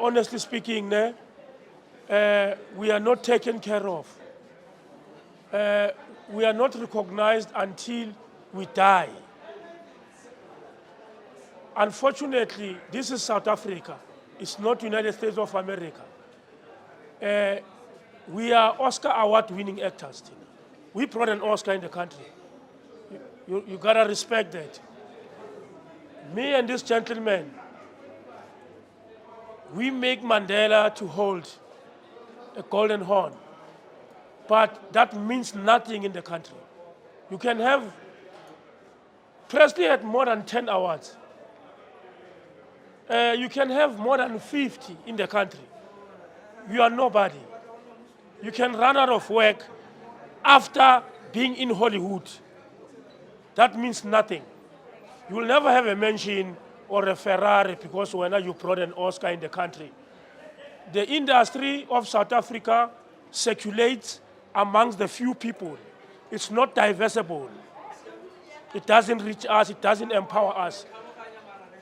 honestly speaking, we are not taken care of. We are not recognized until we die. Unfortunately, this is South Africa. It's not United States of America. We are Oscar award-winning actors. We brought an Oscar in the country. You gotta respect that. Me and this gentleman, we make Mandela to hold a golden horn, but that means nothing in the country. You can have, Presley had more than 10 awards. You can have more than 50 in the country. You are nobody. You can run out of work after being in Hollywood. That means nothing. You will never have a mansion or a Ferrari because when you brought an Oscar in the country. The industry of South Africa circulates amongst the few people. It's not divisible. It doesn't reach us, it doesn't empower us.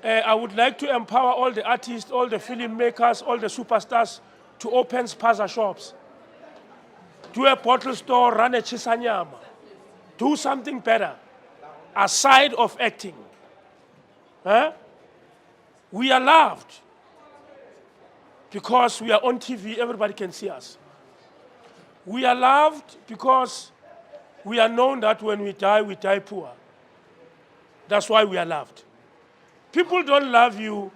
I would like to empower all the artists, all the filmmakers, all the superstars to open spaza shops. Do a bottle store, run a chisanyama. Do something better, aside of acting. We are loved because we are on TV, everybody can see us. We are loved because we are known that when we die poor. That's why we are loved. People don't love you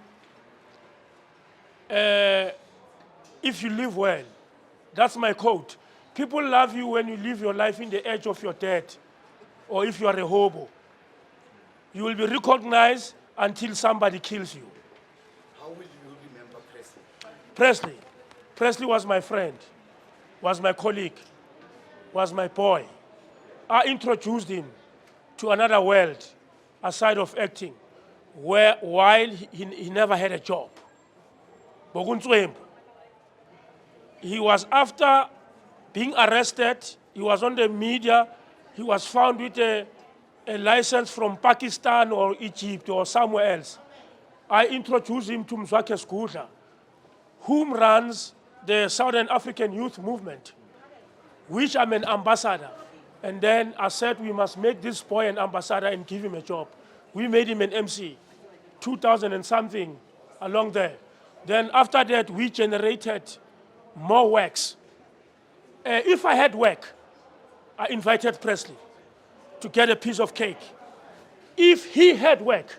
if you live well. That's my quote. People love you when you live your life in the edge of your death, or if you are a hobo. You will be recognized until somebody kills you. How will you remember Presley? Presley was my friend, was my colleague, was my boy. I introduced him to another world aside of acting, while he never had a job. He was, after being arrested, he was on the media, he was found with a license from Pakistan or Egypt or somewhere else. I introduced him to Mmabatho, whom runs the Southern African Youth Movement, which I'm an ambassador. And then I said, we must make this boy an ambassador and give him a job. We made him an MC, 2000 and something, along there. Then after that, we generated more works. If I had work, I invited Presley to get a piece of cake. If he had work,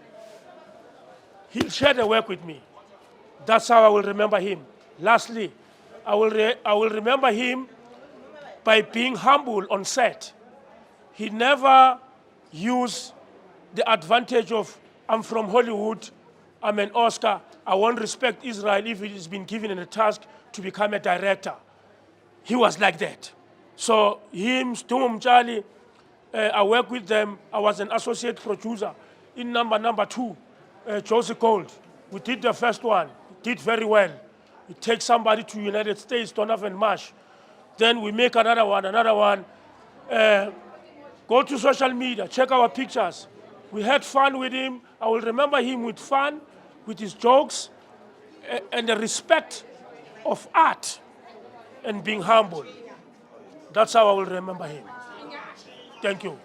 he'll share the work with me. That's how I will remember him. Lastly, I will remember him by being humble on set. He never used the advantage of, I'm from Hollywood, I'm an Oscar, I won't respect Israel if it has been given a task to become a director. He was like that. So him, Stum Charlie, I worked with them. I was an associate producer in number 2, Josie Gold. We did the first one, did very well. We take somebody to United States, Donovan Marsh. Then we make another one. Go to social media, check our pictures. We had fun with him. I will remember him with fun, with his jokes, and the respect of art and being humble. That's how I will remember him. Thank you.